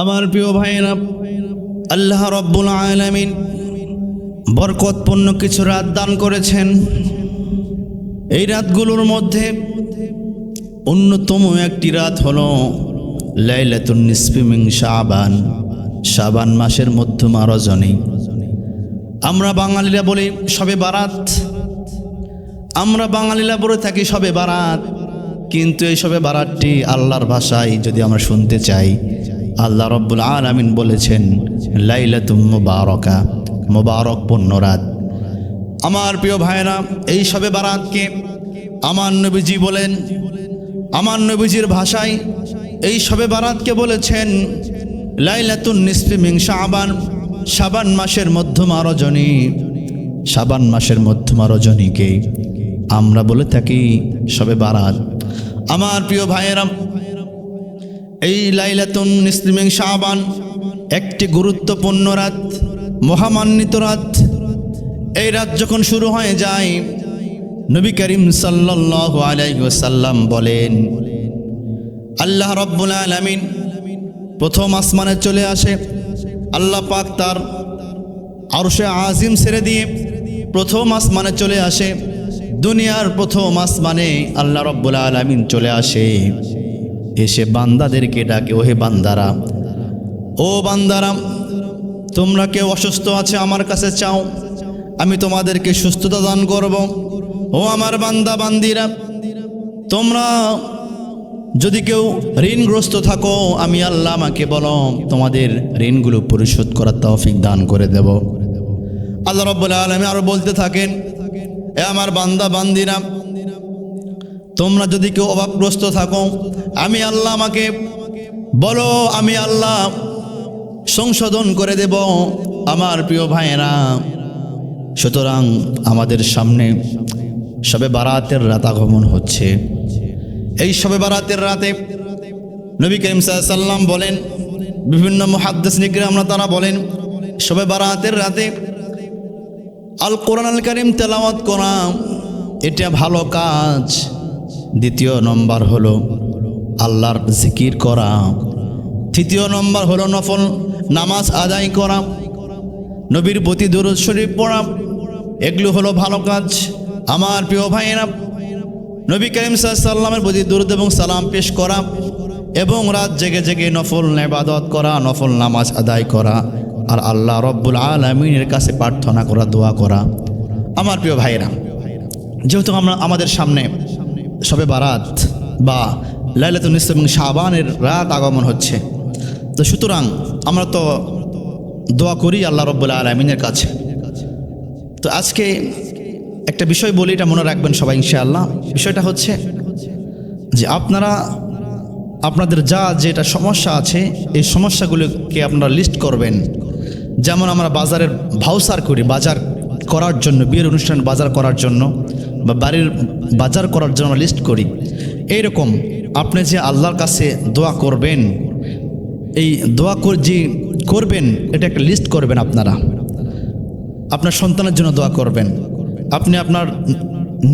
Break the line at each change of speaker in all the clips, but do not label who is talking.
আমার প্রিয় ভাইরা, আল্লাহ রাব্বুল আলামিন বরকতপূর্ণ কিছু রাত দান করেছেন। এই রাতগুলোর মধ্যে অন্যতম একটি রাত হলো লাইলাতুন নিসফি মিন শাবান, শাবান মাসের মধ্যমা রজনী। আমরা বাঙালিরা বলি শবে বারাত, আমরা বাঙালিরা বলে থাকি শবে বারাত, কিন্তু এই শবে বারাতটি আল্লাহর ভাষায় যদি আমরা শুনতে চাই, আল্লাহ রাব্বুল আলামিন বলেছেন লাইলাতুম মুবারাকা, মুবারকপূর্ণ রাত। আমার প্রিয় ভাইরা, এই শবে বারাতকে আমার নবীজি বলেন, আমার নবীজির ভাষায় এই শবে বারাতকে বলেছেন লাইলাতুন নিসফি মিন শাবান, শাবান মাসের মধ্যমা রজনী। শাবান মাসের মধ্যমা রজনীকে আমরা বলে থাকি শবে বারাত। আমার প্রিয় ভাইয়েরা, এই লাইলাতুন নিসফি মিন শাবান একটি গুরুত্বপূর্ণ রাত, মহামান্বিত রাত। এই রাত যখন শুরু হয়ে যায়, নবী করিম সাল্লাল্লাহু আলাইহি ওয়াসাল্লাম বলেন, আল্লাহ রাব্বুল আলামিন প্রথম আসমানে চলে আসে। আল্লাহ পাক তার আরশে আজিম ছেড়ে দিয়ে প্রথম আসমানে চলে আসে। দুনিয়ার প্রথম আসমানে আল্লাহ রাব্বুল আলামিন চলে আসে, এসে বান্দাদেরকে ডাকে, ওহে বান্দারা, ও বান্দারা, তোমরা কেউ অসুস্থ আছে আমার কাছে চাও, আমি তোমাদেরকে সুস্থতা দান করব। ও আমার বান্দা বান্দিরা, তোমরা যদি কেউ ঋণগ্রস্ত থাকো, আমি আল্লাহ আমাকে বলো, তোমাদের ঋণগুলো পরিশোধ করার তৌফিক দান করে দেব। আল্লাহ রাব্বুল আলামিন আরো বলতে থাকেন, এ আমার বান্দা বান্দিরা, তোমরা যদি কেউ অভাবগ্রস্ত থাকো, আমি আল্লাহ আমাকে বলো, আমি আল্লাহ সংশোধন করে দেব। আমার প্রিয় ভাইয়েরা, সুতরাং আমাদের সামনে শবে বারাতের রাত আগমন হচ্ছে। এই শবে বারাতের রাতে নবী করিম সাল্লাল্লাহু আলাইহি ওয়াসাল্লাম বলেন, বিভিন্ন মুহাদ্দিসিন কিরাম তারা বলেন, শবে বারাতের রাতে আল কোরআন আল কারীম তেলাওয়াত করা এটা ভালো কাজ। দ্বিতীয় নম্বর হলো আল্লাহর জিকির করা। তৃতীয় নম্বর হলো নফল নামাজ আদায় করা, নবীর প্রতি দুরূদ শরীফ পড়া, এগুলো হলো ভালো কাজ। আমার প্রিয় ভাইয়েরা, নবী করিম সাল্লাল্লাহু আলাইহি ওয়াসাল্লামের প্রতি দুরূদ এবং সালাম পেশ করা এবং রাত জেগে জেগে নফল ইবাদত করা, নফল নামাজ আদায় করা, আর আল্লাহ রাব্বুল আলামিনের কাছে প্রার্থনা করা, দোয়া করা। আমার প্রিয় ভাইয়েরা, যেহেতু আমাদের সামনে শবে বারাত বা লাইলাতুন নিসফি মিন শাবানের রাত আগমন হচ্ছে, তো সুতরাং আমরা তো দোয়া করি আল্লাহ রাব্বুল আলামিনের কাছে। তো আজকে একটা বিষয় বলি, এটা মনে রাখবেন সবাই ইনশাআল্লাহ। বিষয়টা হচ্ছে যে আপনাদের যেটা সমস্যা আছে, এই সমস্যাগুলোকে আপনারা লিস্ট করবেন। যেমন আমরা বাজারের ভাউচার করি, বাজার করার জন্য, বিয়ের অনুষ্ঠান বাজার করার জন্য বা বাড়ির বাজার করার জন্য লিস্ট করি। এইরকম আপনি যে আল্লাহর কাছে দোয়া করবেন, এই দোয়া যে করবেন এটা একটা লিস্ট করবেন। আপনার সন্তানের জন্য দোয়া করবেন, আপনি আপনার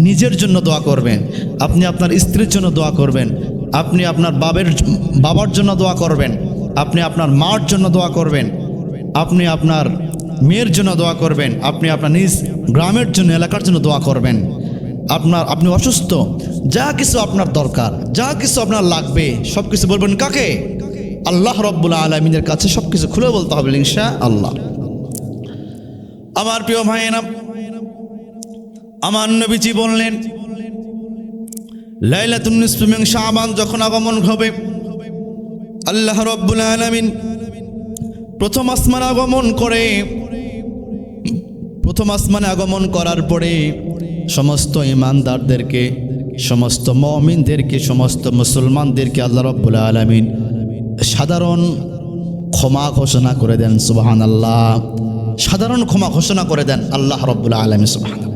নিজের জন্য দোয়া করবেন, আপনি আপনার স্ত্রীর জন্য দোয়া করবেন, আপনি আপনার বাবার জন্য দোয়া করবেন, আপনি আপনার মার জন্য দোয়া করবেন, আপনি আপনার মেয়ের জন্য দোয়া করবেন, আপনি আপনার নিজ গ্রামের জন্য, এলাকার জন্য দোয়া করবেন। আপনি অসুস্থ, যা কিছু আপনার দরকার, যা কিছু আপনার লাগবে, সব কিছু বলবেন কাকে? আল্লাহ রাব্বুল আলামিনের কাছে সব কিছু খুলে বলতে হবে ইনশাআল্লাহ। আমার প্রিয় ভাইয়েরা, আমার নবীজি বললেন লাইলাতুন নিসফি মিন শাবান যখন আগমন হবে, আল্লাহ রাব্বুল আলামিন প্রথম আসমানে আগমন করে। প্রথম আসমানে আগমন করার পরে সমস্ত ঈমানদারদেরকে, সমস্ত মুমিনদেরকে, সমস্ত মুসলমানদেরকে আল্লাহ রাব্বুল আলামিন সাধারণ ক্ষমা ঘোষণা করে দেন। সুবহানাল্লাহ, সাধারণ ক্ষমা ঘোষণা করে দেন আল্লাহ রাব্বুল আলামিন, সুবহানাল্লাহ।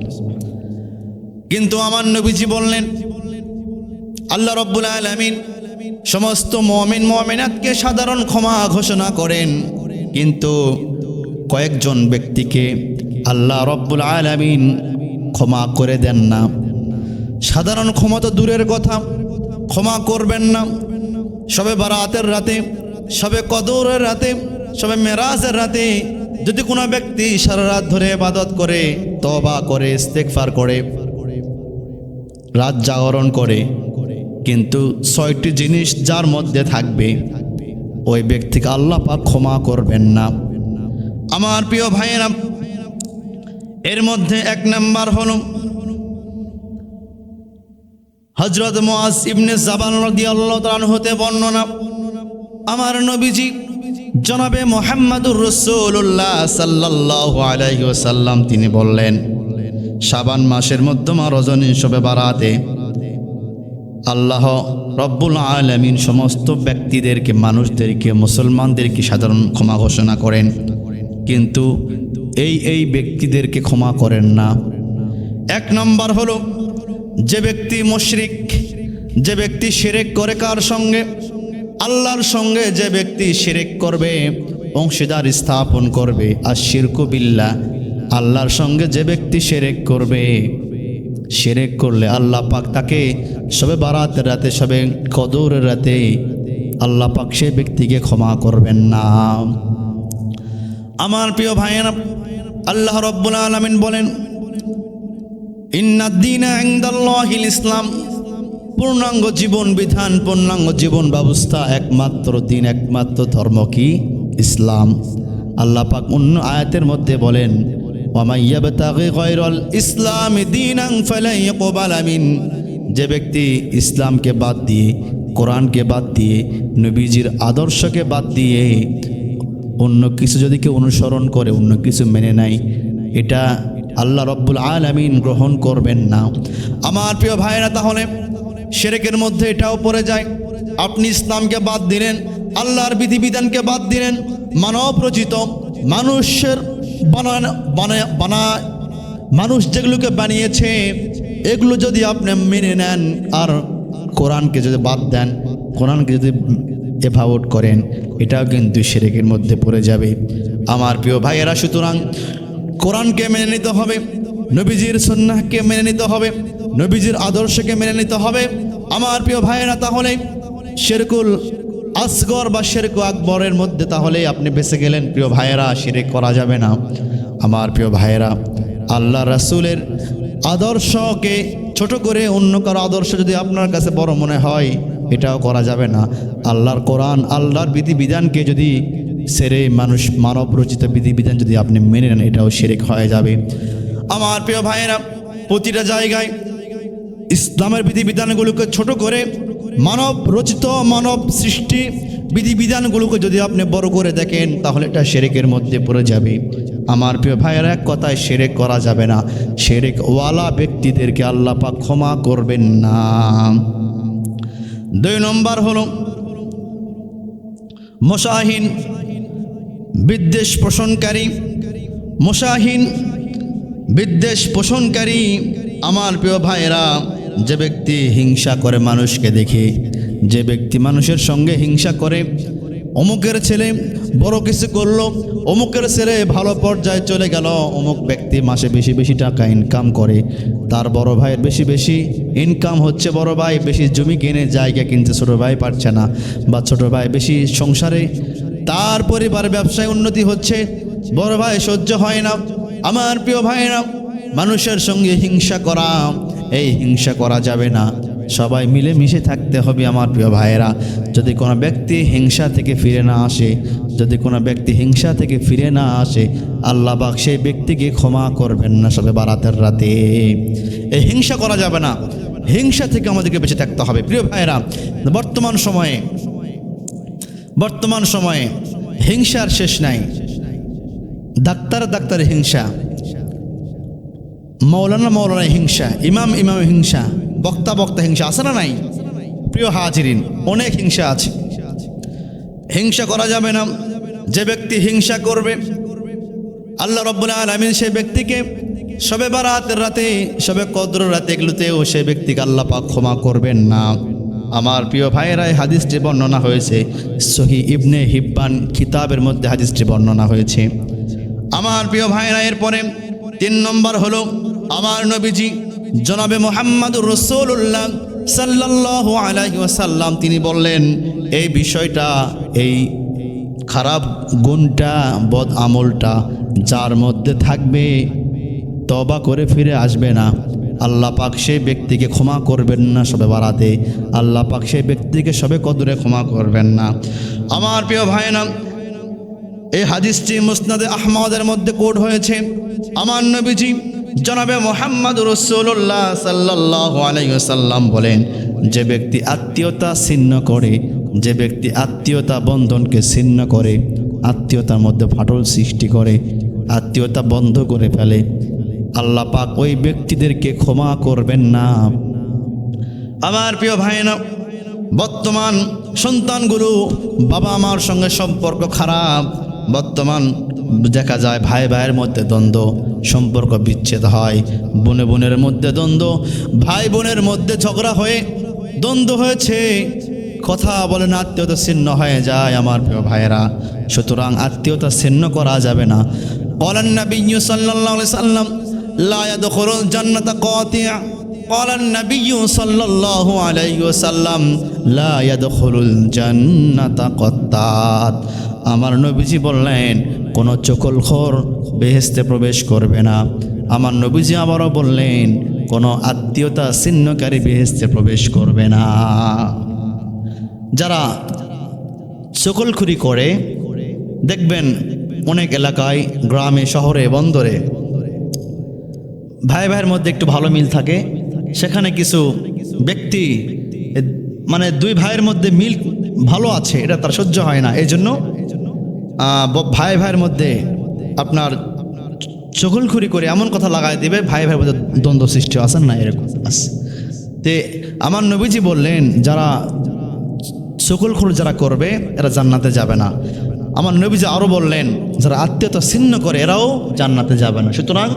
কিন্তু আমার নবীজি বললেন আল্লাহ রাব্বুল আলামিন সমস্ত মুমিন মুমিনাতকে সাধারণ ক্ষমা ঘোষণা করেন, কিন্তু কয়েকজন ব্যক্তিকে আল্লাহ রাব্বুল আলামিন ক্ষমা করে দেন না। সাধারণ ক্ষমা তো দূরের কথা, ক্ষমা করবেন না। শবে বারাতের রাতে সবে কদরের রাতে, সবে মেরাজের রাতে যদি কোনো ব্যক্তি সারা রাত ধরে ইবাদত করে, তওবা করে, ইস্তেগফার করে, রাত জাগরণ করে, কিন্তু 6টি জিনিস যার মধ্যে থাকবে, ওই ব্যক্তিকে আল্লাহ পাক ক্ষমা করবেন না। আমার প্রিয় ভাইয়েরা, এর মধ্যে 1 নাম্বার হলো হযরত মুআজ ইবনে জাবাল রাদিয়াল্লাহু তাআলা আনহু হতে বর্ণনা, আমার নবীজি জনাবে মুহাম্মদুর রাসূলুল্লাহ সাল্লাল্লাহু আলাইহি ওয়াসাল্লাম তিনি বললেন, শাবান মাসের মধ্যমা রজনী শবে বারাতে আল্লাহ রব্বুল আলামিন সমস্ত ব্যক্তিদেরকে, মানুষদেরকে, মুসলমানদেরকে সাধারণ ক্ষমা ঘোষণা করেন, কিন্তু এই ব্যক্তিদেরকে ক্ষমা করেন না। 1 নম্বর হলো যে ব্যক্তি মুশরিক, যে ব্যক্তি শিরক করে, কার সঙ্গে? আল্লাহর সঙ্গে যে ব্যক্তি শিরক করবে, অংশীদার স্থাপন করবে, আর শিরকু বিল্লাহ, আল্লাহর সঙ্গে যে ব্যক্তি শিরক করবে, শিরক করলে আল্লাহ পাক তাকে শবে বারাতের রাতে, শবে কদরের রাতে আল্লাহ পাক সে ব্যক্তিকে ক্ষমা করবেন না। আমার প্রিয় ভাইয়েরা, আল্লাহ রাব্বুল আলামিন বলেন, ইন্নাদ-দীনা ইনদাল্লাহিল ইসলাম, পূর্ণাঙ্গ জীবন বিধান, পূর্ণাঙ্গ জীবন ব্যবস্থা, একমাত্র দিন, একমাত্র ধর্ম কি? ইসলাম। আল্লাহ পাক অন্য আয়াতের মধ্যে বলেন, ওয়া মান ইয়াবতাগি গায়রাল ইসলামি দীনান ফালান ইউকবালা মিন, যে ব্যক্তি ইসলামকে বাদ দিয়ে, কোরআনকে বাদ দিয়ে, নবীজির আদর্শকে বাদ দিয়ে অন্য কিছু যদি কেউ অনুসরণ করে, অন্য কিছু মেনে নেয়, এটা আল্লাহ রব্বুল আলামিন গ্রহণ করবেন না। আমার প্রিয় ভাইরা, তাহলে শিরকের মধ্যে এটাও পড়ে যায়, আপনি ইসলামকে বাদ দিলেন, আল্লাহর বিধিবিধানকে বাদ দিলেন, মানব রচিত, মানুষের মানুষ যেগুলোকে বানিয়েছে এগুলো যদি আপনি মেনে নেন, আর কোরআনকে যদি বাদ দেন, কোরআনকে যদি এভাউট করেন, এটাও কিন্তু শিরকের মধ্যে পড়ে যাবে। আমার প্রিয় ভাইয়েরা, সুতরাং কোরআনকে মেনে নিতে হবে, নবীজির সুন্নাহকে মেনে নিতে হবে, নবীজির আদর্শকে মেনে নিতে হবে। আমার প্রিয় ভাইয়েরা, তাহলে শিরকুল আসগর বা শিরক আকবরের মধ্যে তাহলে আপনি বেঁচে গেলেন। প্রিয় ভাইয়েরা, শিরক করা যাবে না। আমার প্রিয় ভাইয়েরা, আল্লাহ রাসূলের আদর্শকে ছোট করে অন্য কারো আদর্শ যদি আপনার কাছে বড় মনে হয়, এটাও করা যাবে না। আল্লাহর কোরআন, আল্লাহর বিধিবিধানকে যদি ছেড়ে মানব রচিত বিধিবিধান যদি আপনি মেনে নেন, এটাও শিরক হয়ে যাবে। আমার প্রিয় ভাইয়েরা, প্রতিটা জায়গায় ইসলামের বিধিবিধানগুলোকে ছোট করে মানব রচিত, মানব সৃষ্টি বিধিবিধানগুলোকে যদি আপনি বড় করে দেখেন, তাহলে এটা শিরকের মধ্যে পড়ে যাবে। আমার প্রিয় ভাইয়েরা, এক কথায় শিরক করা যাবে না। শিরক ওয়ালা ব্যক্তিদেরকে আল্লাহ পাক ক্ষমা করবেন না। 2 নম্বর হলো মুশাহিন, বিদ্বেষ পোষণকারী, মুশাহিন, বিদ্বেষ পোষণকারী। আমার প্রিয় ভাইয়েরা, যে ব্যক্তি হিংসা করে মানুষকে দেখে, যে ব্যক্তি মানুষের সঙ্গে হিংসা করে, অমুকের ছেলে বড় কিছু করলো, অমুকের ছেলে ভালো পর্যায়ে চলে গেল, অমুক ব্যক্তি মাসে বেশি বেশি টাকা ইনকাম করে, তার বড় ভাইয়ের বেশি বেশি ইনকাম হচ্ছে, বড় ভাই বেশি জমি কিনে জায়গা কিনতে ছোট ভাই পারছে না, বা ছোট ভাই বেশি সংসারে, তার পরিবার ব্যবসায় উন্নতি হচ্ছে, বড় ভাই সহ্য হয় না। আমার প্রিয় ভাইয়েরা, মানুষের সঙ্গে হিংসা করা, এই হিংসা করা যাবে না। সবাই মিলে মিশে থাকতে হবে। আমার প্রিয় ভাইয়েরা, যদি কোনো ব্যক্তি হিংসা থেকে ফিরে না আসে, যদি কোনো ব্যক্তি হিংসা থেকে ফিরে না আসে, আল্লাহ পাক সেই ব্যক্তিকে ক্ষমা করবেন না শবে বারাতের রাতে। এই হিংসা করা যাবে না, হিংসা থেকে আমাদেরকে বেঁচে থাকতে হবে। প্রিয় ভাইয়েরা, বর্তমান সময়ে হিংসার শেষ নাই। ডাক্তার হিংসা, মৌলানা হিংসা, ইমাম হিংসা, বক্তা হিংসা, আছে না নাই? প্রিয় হাজিরিন, অনেক হিংসা আছে। হিংসা করা যাবে না। যে ব্যক্তি হিংসা করবে, আল্লাহ রাব্বুল আলামিন সেই ব্যক্তিকে শবে বারাতের রাতে, শবে কদরের রাতে, এগুলোতেও সেই ব্যক্তিকে আল্লাহ পাক ক্ষমা করবেন না। আমার প্রিয় ভাইয়েরা, এই হাদিসটি বর্ণনা হয়েছে সহিহ ইবনে হিব্বান কিতাবের মধ্যে, হাদিসটি বর্ণনা হয়েছে। আমার প্রিয় ভাইয়েরা, এরপরে 3 নম্বর হলো আমার নবীজি জনাবে মুহাম্মদুর রাসূলুল্লাহ সাল্লাল্লাহু আলাইহি ওয়াসাল্লাম তিনি বললেন, এই বিষয়টা, এই খারাপ গুণটা, বদ আমলটা যার মধ্যে থাকবে, তওবা করে ফিরে আসবে না, আল্লাহ পাক সেই ব্যক্তিকে ক্ষমা করবেন না শবে বারাতে। আল্লাহ পাক সেই ব্যক্তিকে শবে কদরে ক্ষমা করবেন না। আমার প্রিয় ভাইরা, এই হাদিসটি মুসনাদে আহমদের মধ্যে কোট হয়েছে। আমার নবীজি জনাবে মুহাম্মদ রাসূলুল্লাহ সাল্লাল্লাহু আলাইহি ওয়াসাল্লাম বলেন, যে ব্যক্তি আত্মীয়তা ছিন্ন করে, যে ব্যক্তি আত্মীয়তা বন্ধনকে ছিন্ন করে, আত্মীয়তার মধ্যে ফাটল সৃষ্টি করে, আত্মীয়তা বন্ধ করে ফেলে, আল্লাহ পাক ওই ব্যক্তিদেরকে ক্ষমা করবেন না। আমার প্রিয় ভাইরা, বর্তমান সন্তানগুলো বাবা মার সঙ্গে সম্পর্ক খারাপ। বর্তমান দেখা যায় ভাই ভাইয়ের মধ্যে দ্বন্দ্ব, সম্পর্ক বিচ্ছেদ হয়, বোনে বোনের মধ্যে দ্বন্দ্ব, ভাই বোনের মধ্যে ঝগড়া হয়ে দ্বন্দ্ব হয়েছে, কথা বলেন, আত্মীয়তা ছিন্ন হয়ে যায়। আমার প্রিয় ভাইয়েরা, সুতরাং আত্মীয়তা ছিন্ন করা যাবে না। ক্বালান নাবিয়্যু সাল্লাল্লাহু আলাইহি সাল্লাম লা ইয়াদখুলুল জান্নাতা কাতি'। ক্বালান নাবিয়্যু সাল্লাল্লাহু আলাইহি ওয়াসাল্লাম লা ইয়াদখুলুল জান্নাতা কাত্তাত। আমার নবীজি বললেন, কোনো চকলখোর বেহেশতে প্রবেশ করবে না। আমার নবীজি আবারও বললেন, কোনো আত্মীয়তা ছিন্নকারী বেহেশতে প্রবেশ করবে না। যারা চকলখুরি করে, দেখবেন অনেক এলাকায়, গ্রামে, শহরে, বন্দরে ভাই ভাইয়ের মধ্যে একটু ভালো মিল থাকে, সেখানে কিছু ব্যক্তি, মানে দুই ভাইয়ের মধ্যে মিল ভালো আছে, এটা তার সহ্য হয় না, এই জন্য ভাই ভাইয়ের মধ্যে আপনার চকলখুরি করে এমন কথা লাগাই দিবে, ভাই ভাইয়ের মধ্যে দ্বন্দ্ব সৃষ্টি আছেন না, এরকম আছে। তে আমার নবীজি বললেন, যারা চকলখুরি যারা করবে এরা জান্নাতে যাবে না। আমার নবীজি আরও বললেন, যারা আত্মীয়তা ছিন্ন করে এরাও জান্নাতে যাবে না। সুতরাং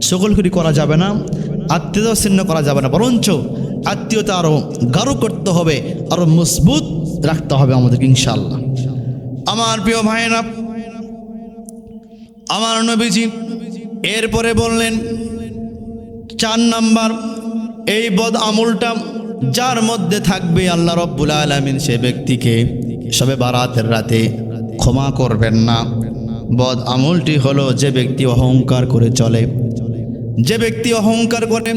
চকলখুরি করা যাবে না, আত্মীয়তা ছিন্ন করা যাবে না, বরঞ্চ আত্মীয়তা আরও গাঢ় করতে হবে, আরও মজবুত রাখতে হবে আমাদেরকে, ইনশাআল্লাহ। আমার প্রিয় ভাইয়েরা, আমার নবীজি এরপরে বললেন, 4 নাম্বার, এই বদ আমলটা যার মধ্যে থাকবে, আল্লাহ রব্বুল আলামিন সে ব্যক্তিকে শবে বারাতের রাতে ক্ষমা করবেন না। বদ আমলটি হলো, যে ব্যক্তি অহংকার করে চলে, যে ব্যক্তি অহংকার করে,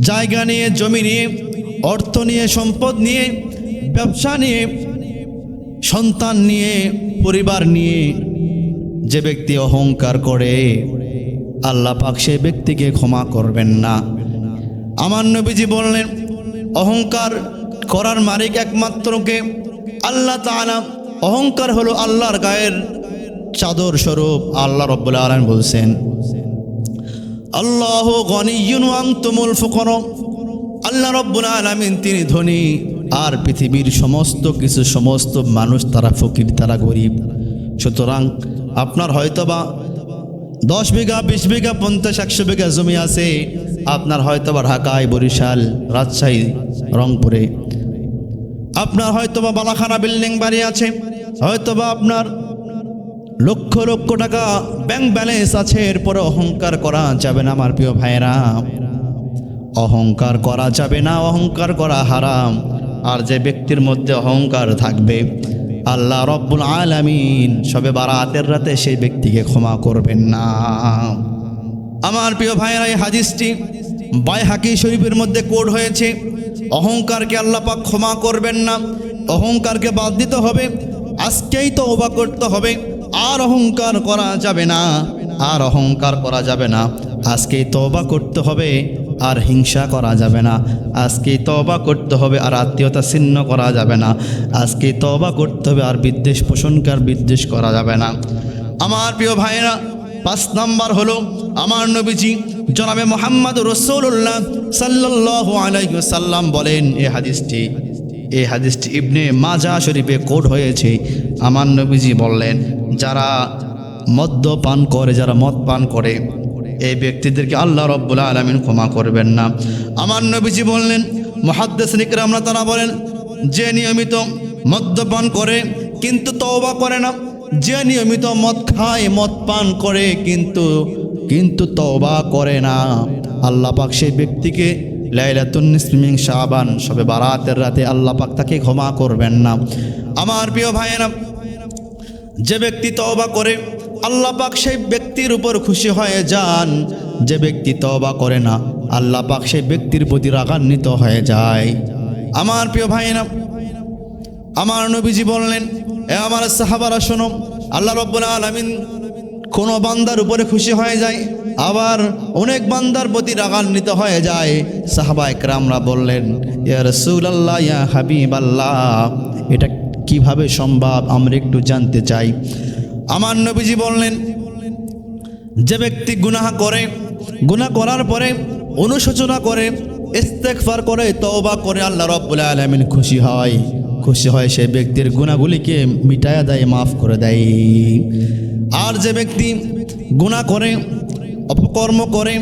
জায়গা নিয়ে, জমি নিয়ে, অর্থ নিয়ে, সম্পদ নিয়ে, ব্যবসা নিয়ে, সন্তান নিয়ে, পরিবার নিয়ে যে ব্যক্তি অহংকার করে, আল্লাহ পাক সেই ব্যক্তিকে ক্ষমা করবেন না। আমার নবীজি বললেন, অহংকার করার মালিক একমাত্রকে আল্লাহ তাআলা। অহংকার হলো আল্লাহর গায়ের চাদর স্বরূপ। আল্লাহ রাব্বুল আলামিন বলছেন, আল্লাহু গনিয়্যুন ওয়া আনতুমুল ফুকারা। আল্লাহ রাব্বুল আলামিন তিনি ধনী, আর পৃথিবীর সমস্ত কিছু, সমস্ত মানুষ তারা ফকির, তারা গরিব। সুতরাং আপনার হয়তোবা 10 বিঘা, 20 বিঘা, 50, 100 বিঘা জমি আছে, আপনার হয়তোবা ঢাকায়, বরিশাল, রাজশাহী, রংপুরে, আপনার হয়তোবা বালাখানা বিল্ডিং বাড়ি আছে, হয়তোবা আপনার লক্ষ লক্ষ টাকা ব্যাংক ব্যালেন্স আছে। এরপরে অহংকার করা যাবে না। আমার প্রিয় ভাইরা, অহংকার করা যাবে না, অহংকার করা হারাম। আর যে ব্যক্তির মধ্যে অহংকার থাকবে, আল্লাহ রব্বুল আলামিন শবে বারাতের রাতে সেই ব্যক্তিকে ক্ষমা করবেন না। আমার প্রিয় ভাইরা, এই হাদিসটি বাইহাকি শরীফের মধ্যে কোড হয়েছে। অহংকারকে আল্লাহ পাক ক্ষমা করবেন না, অহংকারকে বাদ দিতে হবে, আজকেই তওবা করতে হবে, আর অহংকার করা যাবে না, আর অহংকার করা যাবে না, আজকেই তওবা করতে হবে, আর হিংসা করা যাবে না, আজকেই তওবা করতে হবে, আর আত্মীয়তা ছিন্ন করা যাবে না, আজকেই তওবা করতে হবে, আর বিদ্বেষ পোষণকার বিদ্বেষ করা যাবে না। আমার প্রিয় ভাইরা, 5 নাম্বার হলো, আমার নবীজি জনাবে মুহাম্মদ রাসূলুল্লাহ সাল্লাল্লাহু আলাইহি ওয়াসাল্লাম বলেন, এই হাদিসটি ইবনে মাজাহ শরীফে কোড হয়েছে। আমার নবীজি বললেন, যারা মদ্যপান করে, যারা মদ পান করে, এই ব্যক্তিদেরকে আল্লাহ রব্বুল আলামিন ক্ষমা করবেন না। আমার নবীজি বললেন, মুহাদ্দিসিন ইকরামরা তারা বলেন, যে নিয়মিত মদ্যপান করে কিন্তু তওবা করে না, যে নিয়মিত মদ খায়, মদ পান করে কিন্তু তওবা করে না, আল্লাহ পাক সেই ব্যক্তিকে লাইলাতুন নিসফি মিন শাবান, শবে বারাতের রাতে আল্লাহ পাক তাকে ক্ষমা করবেন না। আমার প্রিয় ভাইয়েরা, যে ব্যক্তি তওবা করে আল্লাহ পাক সেই ব্যক্তির উপর খুশি হয়ে যান। যে ব্যক্তি তওবা করে না আল্লাহ পাক সেই ব্যক্তির প্রতি রাগান্বিত হয়ে যায়। আমার প্রিয় ভাইয়েরা, আমার নবীজি বললেন, এ আমার সাহাবারা শোনো, আল্লাহ রাব্বুল আলামিন কোনো বান্দার উপরে খুশি হয়ে যায়, আবার অনেক বান্দার প্রতি রাগান্বিত হয়ে যায়। সাহাবা একরামরা বললেন, ইয়া রাসূলুল্লাহ, ইয়া হাবিবাল্লাহ, এটা কিভাবে সম্ভব, আমরা একটু জানতে চাই। আমার নবীজি বললেন, যে ব্যক্তি গুনাহ করে, গুনাহ করার পরে অনুশোচনা করে, ইস্তেগফার করে, তওবা করে, আল্লাহ রাব্বুল আলামিন খুশি হয় সেই ব্যক্তির গুনাহগুলিকে মিটায়া দেয়, মাফ করে দেয়। আর যে ব্যক্তি গুনাহ করে, অপকর্ম করে,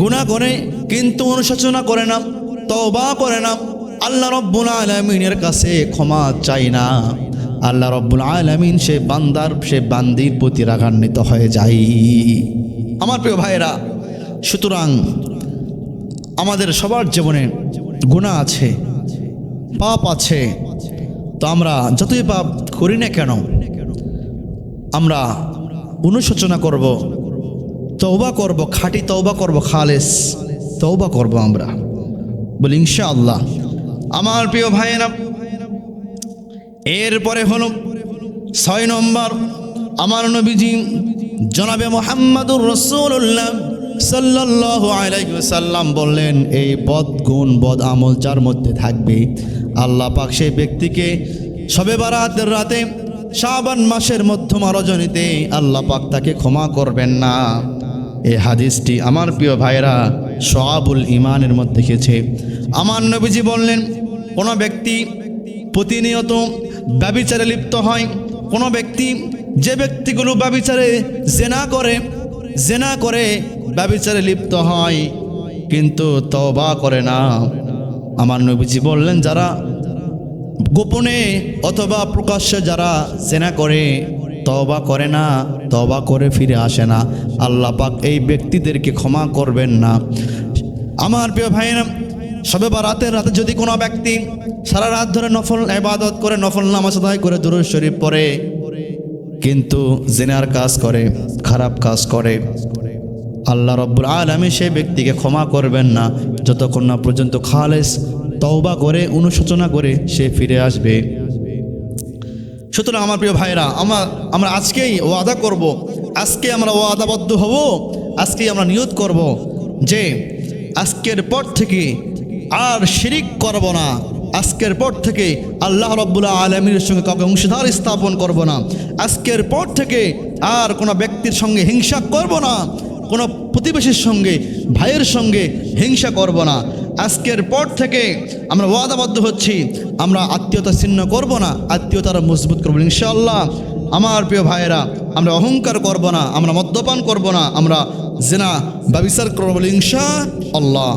গুনাহ করে কিন্তু অনুশোচনা করে না, তওবা করে না, আল্লাহ রাব্বুল আলামিনের কাছে ক্ষমা চায় না, আল্লাহ রাব্বুল আলামিন সে বান্দির প্রতি রাগান্বিত হয়ে যায়। আমার প্রিয় ভাইরা, সুতরাং আমাদের সবার জীবনে গুনাহ আছে, পাপ আছে। তো আমরা যতই পাপ করি না কেন, আমরা অনুশোচনা করব, তওবা করব, খাঁটি তওবা করব, খালেস তওবা করব আমরা, বলি ইনশাআল্লাহ। আমার প্রিয় ভাইয়েরা, এরপরে হলো 6 নম্বর, আমার নবীজি জনাবে মুহাম্মদুর রাসূলুল্লাহ সাল্লাল্লাহু আলাইহি ওয়াসাল্লাম বললেন, এই বদগুণ বদ আমল যার মধ্যে থাকবে, আল্লাহ পাক সেই ব্যক্তিকে শবে বারাতের রাতে শাবান মাসের মধ্যমা রজনীতে আল্লাহ পাক তাকে ক্ষমা করবেন না। এই হাদিসটি আমার প্রিয় ভাইরা শুআবুল ঈমানের মধ্যে এসেছে। আমার নবীজি বললেন, কোনো ব্যক্তি প্রতিনিয়ত ব্যভিচারে লিপ্ত হয়, কোনো ব্যক্তি, যে ব্যক্তিগুলো ব্যভিচারে জেনা করে ব্যভিচারে লিপ্ত হয় কিন্তু তওবা করে না, আমার নবীজি বললেন, যারা গোপনে অথবা প্রকাশ্যে যারা জেনা করে, তওবা করে না, তওবা করে ফিরে আসে না, আল্লাহ পাক এই ব্যক্তিদেরকে ক্ষমা করবেন না। আমার প্রিয় ভাইয়েরা, শবে বারাতের রাতে যদি কোনো ব্যক্তি সারা রাত ধরে নফল ইবাদত করে, নফল নামাজ আদায় করে, দুরূদ শরীফ পড়ে, কিন্তু জিনার কাজ করে, খারাপ কাজ করে, আল্লাহ রাব্বুল আলামিন সেই ব্যক্তিকে ক্ষমা করবেন না যতক্ষণ না পর্যন্ত খালেস তওবা করে, অনুশোচনা করে সে ফিরে আসবে। সুতরাং আমার প্রিয় ভাইরা, আমরা আজকেই ওয়াদা করব, আজকে আমরা ওয়াদাবদ্ধ হব, আজকেই আমরা নিয়ত করব যে আজকের পর থেকে আর শিরিক করব না, আজকের পর থেকে আল্লাহ রাব্বুল আলামিনের সঙ্গে কাউকে অংশীদার স্থাপন করব না, আজকের পর থেকে আর কোনো ব্যক্তির সঙ্গে হিংসা করব না, কোনো প্রতিবেশীর সঙ্গে, ভাইয়ের সঙ্গে হিংসা করব না। আজকের পর থেকে আমরা ওয়াদাবদ্ধ হচ্ছি, আমরা আত্মীয়তা ছিন্ন করব না, আত্মীয়তারা মজবুত করব ইনশাআল্লাহ। আমার প্রিয় ভাইয়েরা, আমরা অহংকার করব না, আমরা মদ্যপান করব না, আমরা জিনা ব্যভিচার করব ইনশাআল্লাহ।